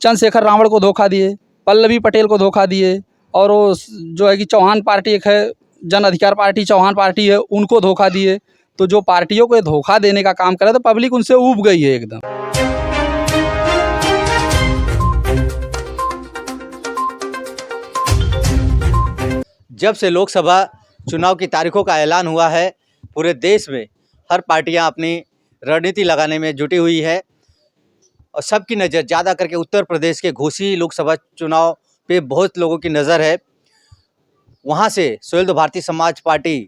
चंद्रशेखर रावण को धोखा दिए, पल्लवी पटेल को धोखा दिए, और वो जो है कि चौहान पार्टी एक है, जन अधिकार पार्टी चौहान पार्टी है, उनको धोखा दिए। तो जो पार्टियों को धोखा देने का काम करे तो पब्लिक उनसे ऊब गई है एकदम। जब से लोकसभा चुनाव की तारीखों का ऐलान हुआ है, पूरे देश में हर पार्टियां अपनी रणनीति लगाने में जुटी हुई है और सबकी नज़र ज़्यादा करके उत्तर प्रदेश के घोसी लोकसभा चुनाव पे बहुत लोगों की नज़र है। वहां से सुहेलदेव भारतीय समाज पार्टी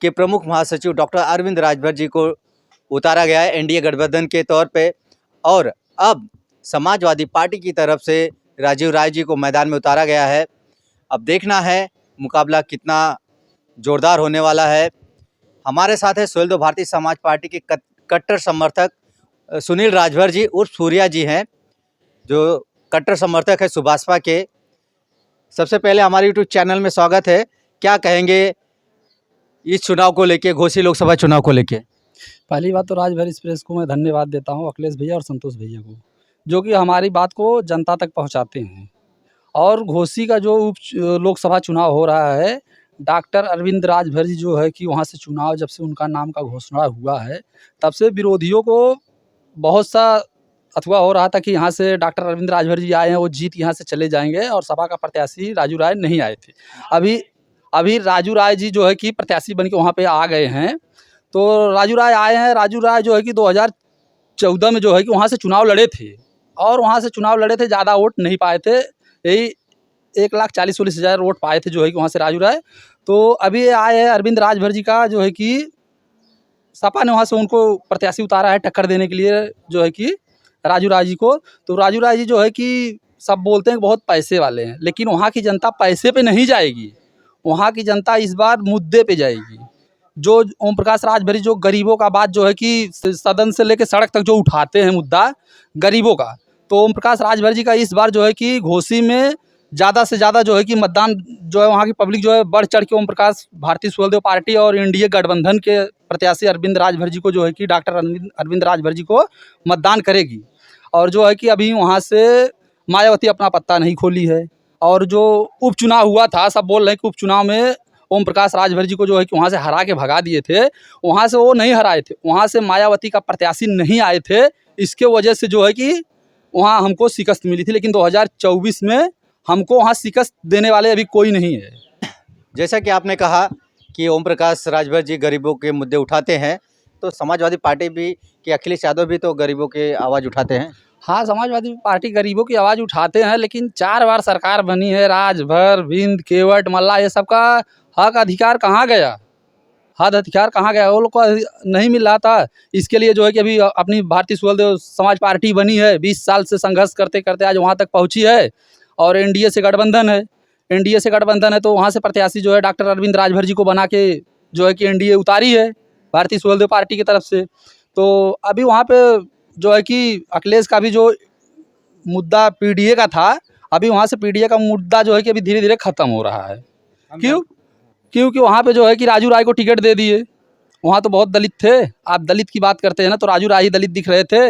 के प्रमुख महासचिव डॉक्टर अरविंद राजभर जी को उतारा गया है एनडीए गठबंधन के तौर पे, और अब समाजवादी पार्टी की तरफ से राजीव राय जी को मैदान में उतारा गया है। अब देखना है मुकाबला कितना जोरदार होने वाला है। हमारे साथ है सुहेलदेव भारतीय समाज पार्टी के कट्टर समर्थक सुनील राजभर जी उर्फ सूर्या जी हैं, जो कट्टर समर्थक है सुभाषपा के। सबसे पहले हमारे यूट्यूब चैनल में स्वागत है। क्या कहेंगे इस चुनाव को लेके, घोसी लोकसभा चुनाव को लेके? पहली बात तो राजभर एक्सप्रेस को मैं धन्यवाद देता हूँ, अखिलेश भैया और संतोष भैया को, जो कि हमारी बात को जनता तक पहुँचाते हैं। और घोसी का जो लोकसभा चुनाव हो रहा है, डॉक्टर अरविंद राजभर जी जो है कि वहाँ से चुनाव जब से उनका नाम का घोषणा हुआ है, तब से विरोधियों को बहुत सा अथवा हो रहा था कि यहाँ से डॉक्टर अरविंद राजभर जी आए हैं, वो जीत यहाँ से चले जाएंगे, और सपा का प्रत्याशी राजू राय नहीं आए थे। अभी राजू राय जी जो है कि प्रत्याशी बन के वहाँ पे आ गए हैं। तो राजू राय आए हैं। राजू राय जो है कि 2014 में जो है कि वहाँ से चुनाव लड़े थे, और वहाँ से चुनाव लड़े थे, ज़्यादा वोट नहीं पाए थे, यही 1,40,000 वोट पाए थे जो है कि वहाँ से राजू राय। तो अभी आए हैं अरविंद राजभर जी का जो है कि सपा ने वहाँ से उनको प्रत्याशी उतारा है टक्कर देने के लिए जो है कि राजू राय जी को। तो राजू राय जी जो है कि सब बोलते हैं कि बहुत पैसे वाले हैं, लेकिन वहाँ की जनता पैसे पे नहीं जाएगी, वहाँ की जनता इस बार मुद्दे पे जाएगी। जो ओम प्रकाश राजभर जो गरीबों का बात जो है कि सदन से लेकर सड़क तक जो उठाते हैं मुद्दा गरीबों का, तो ओम प्रकाश राजभर जी का इस बार जो है कि घोसी में ज़्यादा से ज़्यादा जो है कि मतदान जो है वहाँ की पब्लिक जो है बढ़ चढ़ के ओम प्रकाश भारतीय सुहेलदेव पार्टी और एनडीए गठबंधन के प्रत्याशी अरविंद राजभर जी को जो है कि डॉक्टर अरविंद राजभर जी को मतदान करेगी। और जो है कि अभी वहाँ से मायावती अपना पत्ता नहीं खोली है, और जो उपचुनाव हुआ था, सब बोल रहे हैं कि उपचुनाव में ओम प्रकाश राजभर जी को जो है कि वहाँ से हरा के भगा दिए थे, वहाँ से वो नहीं हराए थे, वहाँ से मायावती का प्रत्याशी नहीं आए थे। इसके वजह से जो है कि वहाँ हमको शिकस्त मिली थी, लेकिन 2024 में हमको वहाँ शिकस्त देने वाले अभी कोई नहीं है। जैसा कि आपने कहा कि ओम प्रकाश राजभर जी गरीबों के मुद्दे उठाते हैं, तो समाजवादी पार्टी भी कि अखिलेश यादव भी तो गरीबों की आवाज़ उठाते हैं। हाँ, समाजवादी पार्टी गरीबों की आवाज़ उठाते हैं, लेकिन 4 बार सरकार बनी है, राजभर, भिंद, केवट, मल्ला, ये सबका हक अधिकार कहाँ गया? हद अधिकार कहाँ गया? वो लोग को नहीं मिल रहा था। इसके लिए जो है कि अभी अपनी भारतीय सुहेलदेव समाज पार्टी बनी है, 20 साल से संघर्ष करते करते आज वहाँ तक पहुँची है, और एनडीए से गठबंधन है। एनडीए से गठबंधन है तो वहाँ से प्रत्याशी जो है डॉक्टर अरविंद राजभर जी को बना के जो है कि एनडीए उतारी है भारतीय सुहेलदेव पार्टी की तरफ से। तो अभी वहाँ पे जो है कि अखिलेश का भी जो मुद्दा पीडीए का था, अभी वहाँ से पीडीए का मुद्दा जो है कि अभी धीरे धीरे ख़त्म हो रहा है। क्योंकि वहाँ पे जो है कि राजू राय को टिकट दे दिए। वहाँ तो बहुत दलित थे, आप दलित की बात करते हैं ना, तो राजू राय ही दलित दिख रहे थे।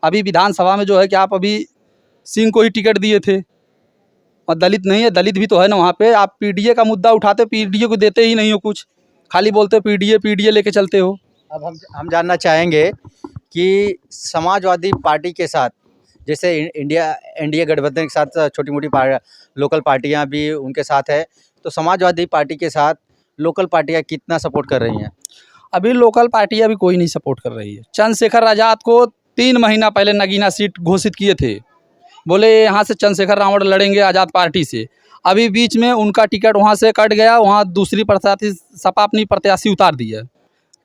अभी विधानसभा में जो है कि आप अभी सिंह को ही टिकट दिए थे, और दलित नहीं है, दलित भी तो है ना वहाँ पे। आप पीडीए का मुद्दा उठाते, पीडीए को देते ही नहीं हो कुछ, खाली बोलते पीडीए लेके चलते हो। अब हम जानना चाहेंगे कि समाजवादी पार्टी के साथ, जैसे एनडीए गठबंधन के साथ छोटी मोटी लोकल पार्टियां भी उनके साथ है, तो समाजवादी पार्टी के साथ लोकल पार्टियां कितना सपोर्ट कर रही हैं? अभी लोकल पार्टियां भी कोई नहीं सपोर्ट कर रही है। चंद्रशेखर आज़ाद को 3 महीना पहले नगीना सीट घोषित किए थे, बोले यहाँ से चंद्रशेखर रावण लड़ेंगे आज़ाद पार्टी से। अभी बीच में उनका टिकट वहाँ से कट गया, वहाँ दूसरी प्रत्याशी सपा अपनी प्रत्याशी उतार दी है।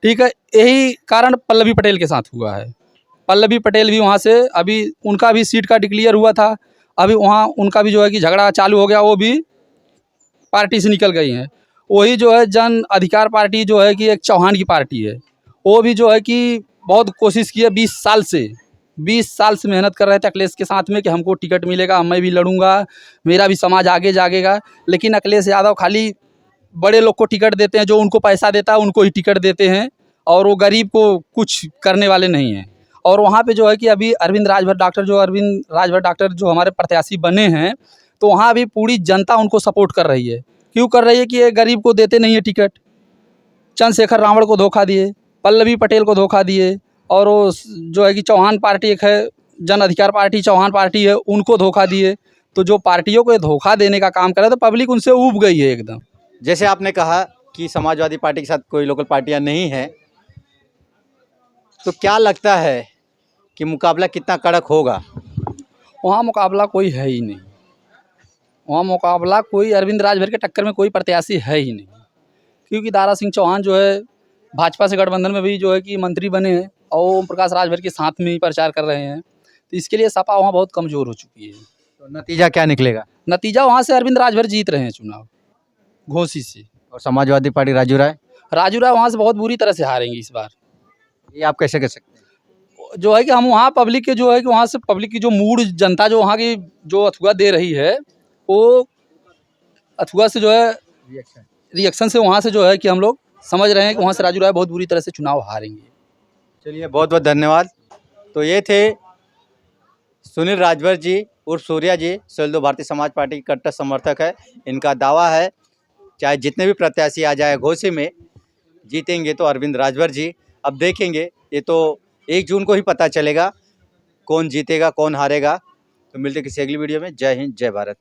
ठीक है, यही कारण पल्लवी पटेल के साथ हुआ है। पल्लवी पटेल भी वहाँ से अभी उनका भी सीट का डिक्लेयर हुआ था, अभी वहाँ उनका भी जो है कि झगड़ा चालू हो गया, वो भी पार्टी से निकल गई हैं। वही जो है जन अधिकार पार्टी जो है कि एक चौहान की पार्टी है, वो भी जो है कि बहुत कोशिश की है 20 साल से मेहनत कर रहे थे अखिलेश के साथ में कि हमको टिकट मिलेगा, मैं भी लड़ूंगा, मेरा भी समाज आगे जागेगा। लेकिन अखिलेश यादव खाली बड़े लोग को टिकट देते हैं, जो उनको पैसा देता है उनको ही टिकट देते हैं, और वो गरीब को कुछ करने वाले नहीं हैं। और वहाँ पे जो है कि अभी अरविंद राजभर डॉक्टर जो हमारे प्रत्याशी बने हैं, तो वहाँ अभी पूरी जनता उनको सपोर्ट कर रही है। क्यों कर रही है कि ये गरीब को देते नहीं है टिकट। चंद्रशेखर रावण को धोखा दिए, पल्लवी पटेल को धोखा दिए, और वो जो है कि चौहान पार्टी एक है, जन अधिकार पार्टी चौहान पार्टी है, उनको धोखा दिए। तो जो पार्टियों को ये धोखा देने का काम कर रहा है, तो पब्लिक उनसे ऊब गई है एकदम। जैसे आपने कहा कि समाजवादी पार्टी के साथ कोई लोकल पार्टियां नहीं है, तो क्या लगता है कि मुकाबला कितना कड़क होगा? वहाँ मुकाबला कोई है ही नहीं। वहाँ मुकाबला कोई अरविंद राजभर के टक्कर में कोई प्रत्याशी है ही नहीं। क्योंकि दारा सिंह चौहान जो है भाजपा से गठबंधन में भी जो है कि मंत्री बने हैं, और ओम प्रकाश राजभर के साथ में ही प्रचार कर रहे हैं। तो इसके लिए सपा वहाँ बहुत कमज़ोर हो चुकी है। तो नतीजा क्या निकलेगा? नतीजा वहाँ से अरविंद राजभर जीत रहे हैं चुनाव घोसी से। और समाजवादी पार्टी राजू राय वहाँ से बहुत बुरी तरह से हारेंगी इस बार। ये आप कैसे कर सकते हैं? जो है कि हम वहाँ पब्लिक के जो है कि वहाँ से पब्लिक की जो मूड, जनता जो वहाँ की जो अथुआ दे रही है, वो अथुआ से जो है रिएक्शन से वहाँ से जो है कि हम लोग समझ रहे हैं कि वहाँ से राजू राय बहुत बुरी तरह से चुनाव हारेंगे। चलिए, बहुत बहुत धन्यवाद। तो ये थे सुनील राजभर जी उर्फ सूर्या जी, सेल्दो भारतीय समाज पार्टी के कट्टर समर्थक है। इनका दावा है चाहे जितने भी प्रत्याशी आ जाए घोसी में, जीतेंगे तो अरविंद राजभर जी। अब देखेंगे, ये तो 1 जून को ही पता चलेगा कौन जीतेगा कौन हारेगा। तो मिलते किसी अगली वीडियो में। जय हिंद, जय भारत।